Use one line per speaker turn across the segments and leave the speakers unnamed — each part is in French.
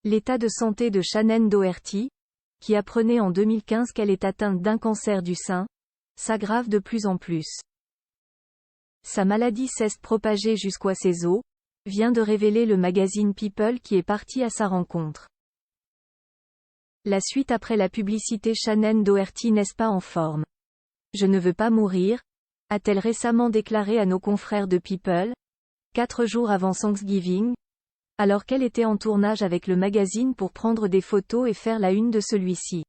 L'état de santé de Shannen Doherty, qui apprenait en 2015 qu'elle est atteinte d'un cancer du sein, s'aggrave de plus en plus. Sa maladie s'est propagée jusqu'à ses os, vient de révéler le magazine People qui est parti à sa rencontre. La suite après la publicité. Shannen Doherty n'est pas en forme. Je ne veux pas mourir, a-t-elle récemment déclaré à nos confrères de People, 4 jours avant Thanksgiving, alors qu'elle était en tournage avec le magazine pour prendre des photos et faire la une de celui-ci.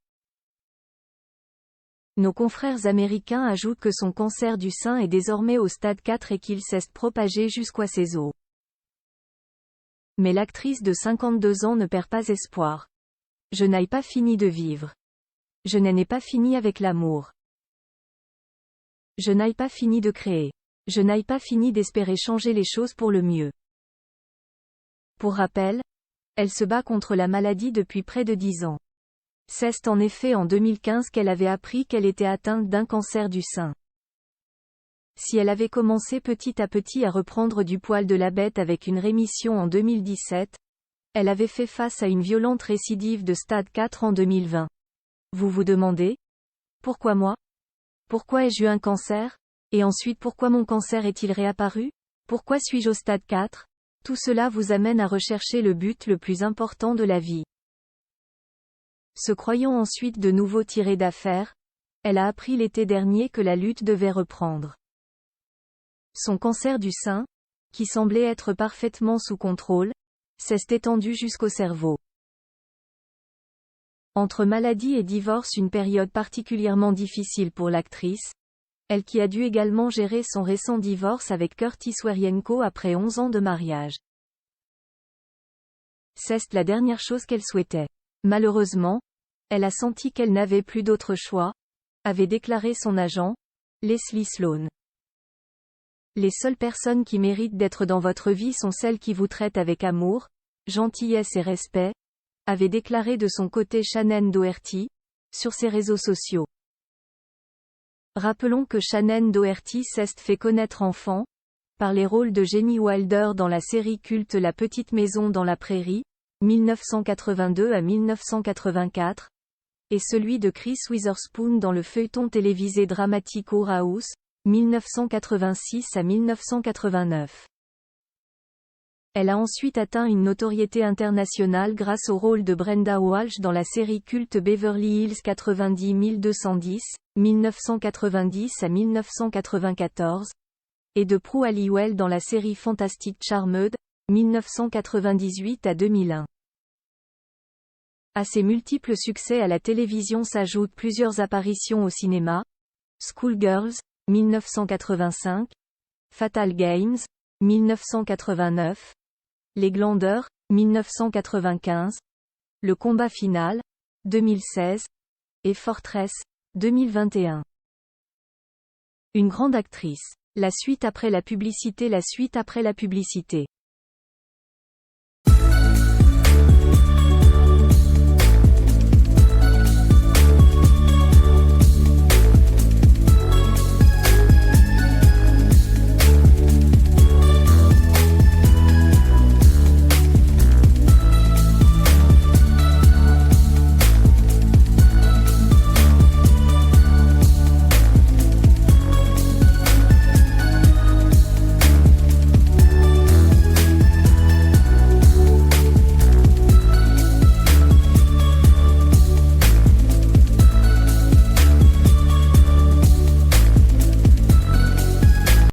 Nos confrères américains ajoutent que son cancer du sein est désormais au stade 4 et qu'il s'est propagé jusqu'à ses os. Mais l'actrice de 52 ans ne perd pas espoir. Je n'ai pas fini de vivre. Je n'ai pas fini avec l'amour. Je n'ai pas fini de créer. Je n'ai pas fini d'espérer changer les choses pour le mieux. Pour rappel, elle se bat contre la maladie depuis près de 10 ans. C'est en effet en 2015 qu'elle avait appris qu'elle était atteinte d'un cancer du sein. Si elle avait commencé petit à petit à reprendre du poil de la bête avec une rémission en 2017, elle avait fait face à une violente récidive de stade 4 en 2020. Vous vous demandez ? Pourquoi moi ? Pourquoi ai-je eu un cancer ? Et ensuite pourquoi mon cancer est-il réapparu ? Pourquoi suis-je au stade 4 ? Tout cela vous amène à rechercher le but le plus important de la vie. Se croyant ensuite de nouveau tirée d'affaire, elle a appris l'été dernier que la lutte devait reprendre. Son cancer du sein, qui semblait être parfaitement sous contrôle, s'est étendu jusqu'au cerveau. Entre maladie et divorce, une période particulièrement difficile pour l'actrice, elle qui a dû également gérer son récent divorce avec Curtis Werienko après 11 ans de mariage. C'est la dernière chose qu'elle souhaitait. Malheureusement, elle a senti qu'elle n'avait plus d'autre choix, avait déclaré son agent, Leslie Sloan. Les seules personnes qui méritent d'être dans votre vie sont celles qui vous traitent avec amour, gentillesse et respect, avait déclaré de son côté Shannen Doherty, sur ses réseaux sociaux. Rappelons que Shannen Doherty s'est fait connaître enfant, par les rôles de Jenny Wilder dans la série culte La Petite Maison dans la Prairie, 1982 à 1984, et celui de Chris Witherspoon dans le feuilleton télévisé dramatique Our House, 1986 à 1989. Elle a ensuite atteint une notoriété internationale grâce au rôle de Brenda Walsh dans la série culte Beverly Hills 90210, 1990 à 1994, et de Prue Halliwell dans la série fantastique Charmed, 1998 à 2001. À ses multiples succès à la télévision s'ajoutent plusieurs apparitions au cinéma, Schoolgirls, 1985, Fatal Games, 1989, Les Glandeurs, 1995, Le Combat Final, 2016, et Fortress, 2021. Une grande actrice. La suite après la publicité. La suite après la publicité.